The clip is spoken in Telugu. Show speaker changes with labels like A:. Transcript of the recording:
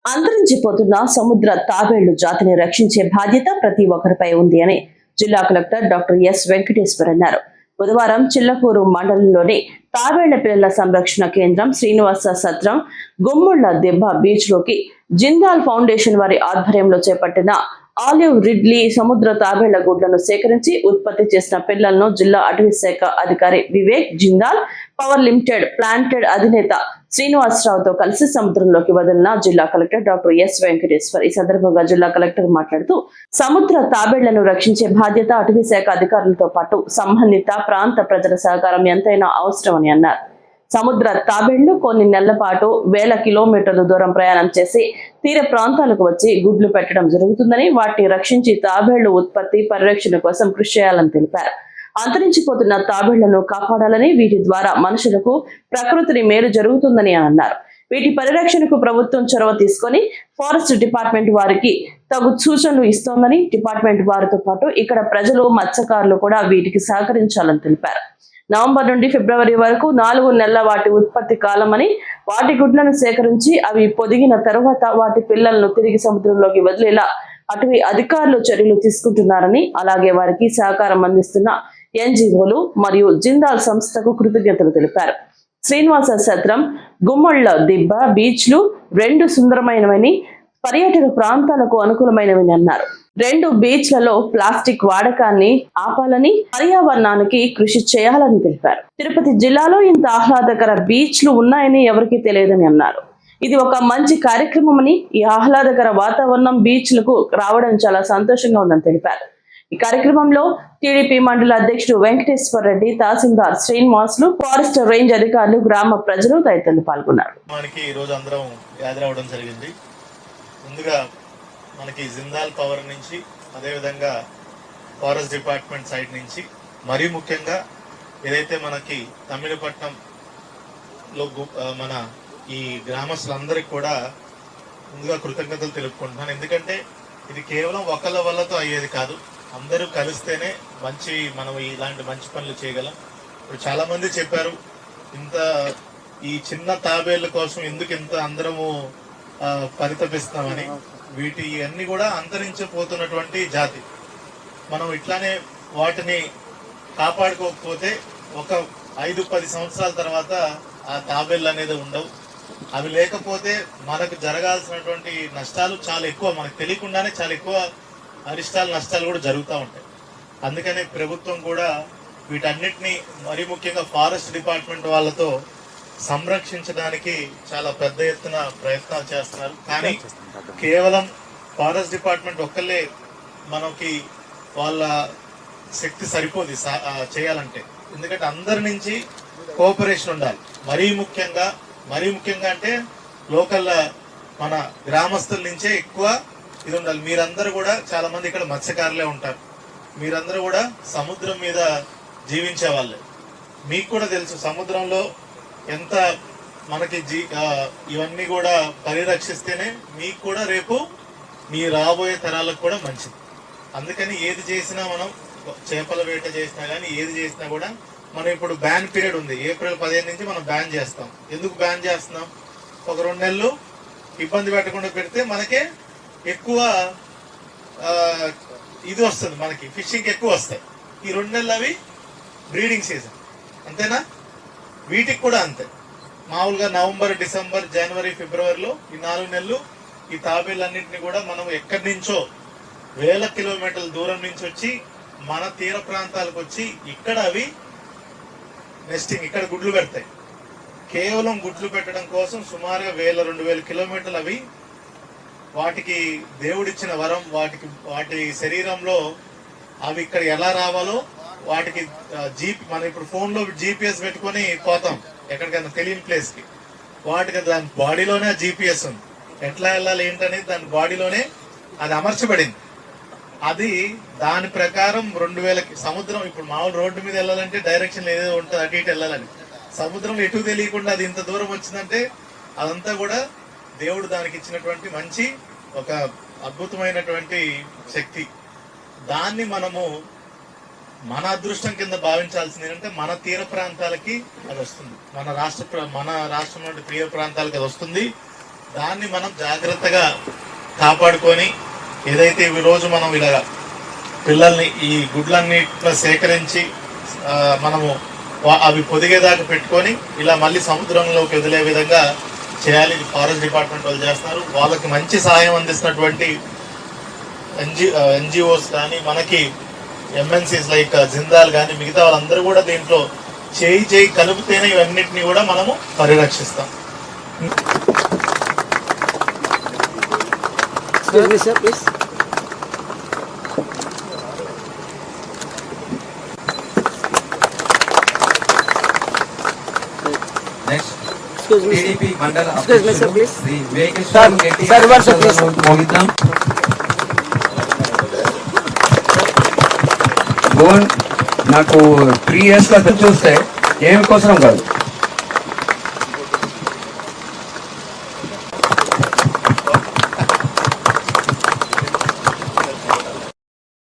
A: అంతరించిపోతున్న సముద్ర తాబేళ్లు జాతిని రక్షించే బాధ్యత ప్రతి ఒక్కరిపై ఉంది అని జిల్లా కలెక్టర్ డాక్టర్ ఎస్ వెంకటేశ్వర్ అన్నారు. బుధవారం చిల్లకూరు మండలంలోని తాబేళ్ల పిల్లల సంరక్షణ కేంద్రం శ్రీనివాస సత్రం గుమ్ముళ్ల దెబ్బ బీచ్ లోకి జిందాల్ ఫౌండేషన్ వారి ఆధ్వర్యంలో చేపట్టిన ఆలివ్ రిడ్లీ సముద్ర తాబేళ్ల గుడ్లను సేకరించి ఉత్పత్తి చేసిన పిల్లలను జిల్లా అటవీ శాఖ అధికారి Vivek Jindal power limited planted అధినేత శ్రీనివాసరావుతో కలిసి సముద్రంలోకి వదిలిన జిల్లా కలెక్టర్ డాక్టర్ ఎస్ వెంకటేశ్వర్. ఈ సందర్భంగా జిల్లా కలెక్టర్ మాట్లాడుతూ సముద్ర తాబేళ్లను రక్షించే బాధ్యత అటవీ శాఖ అధికారులతో పాటు సంబంధిత ప్రాంత ప్రజల సహకారం ఎంతైనా అవసరమని అన్నారు. సముద్ర తాబేళ్లు కొన్ని నెలల పాటు వేల కిలోమీటర్ల దూరం ప్రయాణం చేసి తీర ప్రాంతాలకు వచ్చి గుడ్లు పెట్టడం జరుగుతుందని, వాటిని రక్షించి తాబేళ్లు ఉత్పత్తి పరిరక్షణ కోసం కృషి చేయాలని తెలిపారు. అంతరించిపోతున్న తాబేళ్లను కాపాడాలని, వీటి ద్వారా మనుషులకు ప్రకృతిని మేలు జరుగుతుందని అన్నారు. వీటి పరిరక్షణకు ప్రభుత్వం చొరవ తీసుకొని ఫారెస్ట్ డిపార్ట్మెంట్ వారికి తగు సూచనలు ఇస్తోందని, డిపార్ట్మెంట్ వారితో పాటు ఇక్కడ ప్రజలు మత్స్యకారులు కూడా వీటికి సహకరించాలని తెలిపారు. నవంబర్ నుండి ఫిబ్రవరి వరకు 4 నెలల వాటి ఉత్పత్తి కాలమని, వాటి గుడ్లను సేకరించి అవి పొదిగిన తరువాత వాటి పిల్లలను తిరిగి సముద్రంలోకి వదిలేలా అటవీ అధికారులు చర్యలు తీసుకుంటున్నారని, అలాగే వారికి సహకారం అందిస్తున్న ఎన్జిఓలు మరియు జిందాల్ సంస్థకు కృతజ్ఞతలు తెలిపారు. శ్రీనివాస సత్రం గుమ్మళ్ళ దిబ్బ బీచ్లు 2 సుందరమైనవని, పర్యాటక ప్రాంతాలకు అనుకూలమైనవని అన్నారు. 2 బీచ్లలో ప్లాస్టిక్ వాడకాన్ని ఆపాలని, పర్యావరణానికి కృషి చేయాలని తెలిపారు. తిరుపతి జిల్లాలో ఇంత ఆహ్లాదకర బీచ్లు ఉన్నాయని ఎవరికీ తెలియదని అన్నారు. ఇది ఒక మంచి కార్యక్రమమని, ఈ ఆహ్లాదకర వాతావరణం బీచ్లకు రావడం చాలా సంతోషంగా ఉందని తెలిపారు. ఈ కార్యక్రమంలో టీడీపీ మండల అధ్యక్షుడు వెంకటేశ్వర రెడ్డి, తహసీల్దార్ శ్రీనివాసులు, ఫారెస్ట్ రేంజ్ అధికారులు, గ్రామ ప్రజలు తదితరులు పాల్గొన్నారు.
B: ముందుగా మనకి జిందాల్ పవర్ నుంచి, అదేవిధంగా ఫారెస్ట్ డిపార్ట్మెంట్ సైడ్ నుంచి, మరీ ముఖ్యంగా ఏదైతే మనకి తమిళపట్నంలో మన ఈ గ్రామస్తులందరికీ కూడా ముందుగా కృతజ్ఞతలు తెలుపుకుంటున్నాను. ఎందుకంటే ఇది కేవలం ఒకళ్ళ వల్లతో అయ్యేది కాదు, అందరూ కలిస్తేనే మనం ఇలాంటి మంచి పనులు చేయగలం. ఇప్పుడు చాలా మంది చెప్పారు, ఈ చిన్న తాబేళ్ల కోసం ఎందుకు ఇంత అందరము పరితపిస్తామని. వీటి అన్ని కూడా అంతరించిపోతున్నటువంటి జాతి. మనం ఇట్లానే వాటిని కాపాడుకోకపోతే ఒక 5-10 సంవత్సరాల తర్వాత ఆ తాబేళ్ళు అనేది ఉండవు. అవి లేకపోతే మనకు జరగాల్సినటువంటి నష్టాలు చాలా ఎక్కువ, మనకు తెలియకుండానే చాలా ఎక్కువ అరిష్టాలు నష్టాలు కూడా జరుగుతూ ఉంటాయి. అందుకనే ప్రభుత్వం కూడా వీటన్నిటిని, మరీ ముఖ్యంగా ఫారెస్ట్ డిపార్ట్మెంట్ వాళ్ళతో సంరక్షించడానికి చాలా పెద్ద ఎత్తున ప్రయత్నాలు చేస్తున్నారు. కానీ కేవలం ఫారెస్ట్ డిపార్ట్మెంట్ ఒక్కళ్ళే మనకి వాళ్ళ శక్తి సరిపోదు చేయాలంటే. ఎందుకంటే అందరి నుంచి కోఆపరేషన్ ఉండాలి. మరీ ముఖ్యంగా అంటే లోకల్ మన గ్రామస్తుల నుంచే ఎక్కువ ఇది ఉండాలి. మీరందరూ కూడా చాలా మంది ఇక్కడ మత్స్యకారులే ఉంటారు, మీరందరూ కూడా సముద్రం మీద జీవించే వాళ్ళే. మీకు కూడా తెలుసు సముద్రంలో ఎంత మనకి ఇవన్నీ కూడా పరిరక్షిస్తేనే మీకు కూడా రేపు మీ రాబోయే తరాలకు కూడా మంచిది. అందుకని ఏది చేసినా, మనం చేపల వేట చేసినా కానీ ఏది చేసినా కూడా మనం ఇప్పుడు బ్యాన్ పీరియడ్ ఉంది. ఏప్రిల్ 15 నుంచి మనం బ్యాన్ చేస్తాం. ఎందుకు బ్యాన్ చేస్తున్నాం? ఒక 2 నెలలు ఇబ్బంది పెట్టకుండా పెడితే మనకే ఎక్కువ ఇది వస్తుంది, మనకి ఫిషింగ్ ఎక్కువ వస్తాయి. ఈ 2 నెలలు అవి బ్రీడింగ్ సీజన్, అంతేనా? వీటికి కూడా అంతే. మామూలుగా నవంబర్, డిసెంబర్, జనవరి, ఫిబ్రవరిలో ఈ 4 నెలలు ఈ తాబేళ్ళన్నింటినీ కూడా మనం ఎక్కడి నుంచో వేల కిలోమీటర్ల దూరం నుంచి వచ్చి మన తీర ప్రాంతాలకు వచ్చి ఇక్కడ అవి నెస్టింగ్, ఇక్కడ గుడ్లు పెడతాయి. కేవలం గుడ్లు పెట్టడం కోసం సుమారుగా 1000-2000 కిలోమీటర్లు అవి, వాటికి దేవుడిచ్చిన వరం, వాటి శరీరంలో అవి ఇక్కడ ఎలా రావాలో వాటికి మనం ఇప్పుడు ఫోన్ లో GPS పెట్టుకొని పోతాం ఎక్కడికైనా తెలియని ప్లేస్ కి. వాటికి దాని బాడీలోనే GPS ఉంది, ఎట్లా వెళ్ళాలి ఏంటనేది దాని బాడీలోనే అది అమర్చబడింది. అది దాని ప్రకారం 2000 సముద్రం, ఇప్పుడు మామూలు రోడ్డు మీద వెళ్ళాలంటే డైరెక్షన్ ఏదో ఉంటుంది, అటు ఇటు వెళ్ళాలని. సముద్రం ఎటు తెలియకుండా అది ఇంత దూరం వచ్చిందంటే అదంతా కూడా దేవుడు దానికి ఇచ్చినటువంటి మంచి ఒక అద్భుతమైనటువంటి శక్తి. దాన్ని మనము మన అదృష్టం కింద భావించాల్సింది ఏంటంటే మన తీర ప్రాంతాలకి అది వస్తుంది, మన రాష్ట్రం నుండి తీర ప్రాంతాలకి అది వస్తుంది. దాన్ని మనం జాగ్రత్తగా కాపాడుకొని ఏదైతే ఈ రోజు మనం ఇలా పిల్లల్ని ఈ గుడ్లన్నిట్లో సేకరించి మనము అవి పొదిగేదాకా పెట్టుకొని ఇలా మళ్ళీ సముద్రంలోకి వదిలే విధంగా చేయాలి. ఇది ఫారెస్ట్ డిపార్ట్మెంట్ వాళ్ళు చేస్తున్నారు. వాళ్ళకి మంచి సహాయం అందిస్తున్నటువంటి ఎన్జిఓస్ కానీ మనకి ఎంఎన్సీస్ లైక్ జిందాల్ కానీ మిగతా వాళ్ళందరూ కూడా దీంట్లో చేయి కలిపితేనే ఇవన్నిటిని కూడా మనము పరిరక్షిస్తాం.
C: Next, TDP Mandal
D: Excuse me, sir, please.
C: Sri Vekeshwar Reddy.
D: Sir, one sir, please.
C: Mohitam. నాకు 3 years లో చూస్తే ఏమి కోసరం కాదు.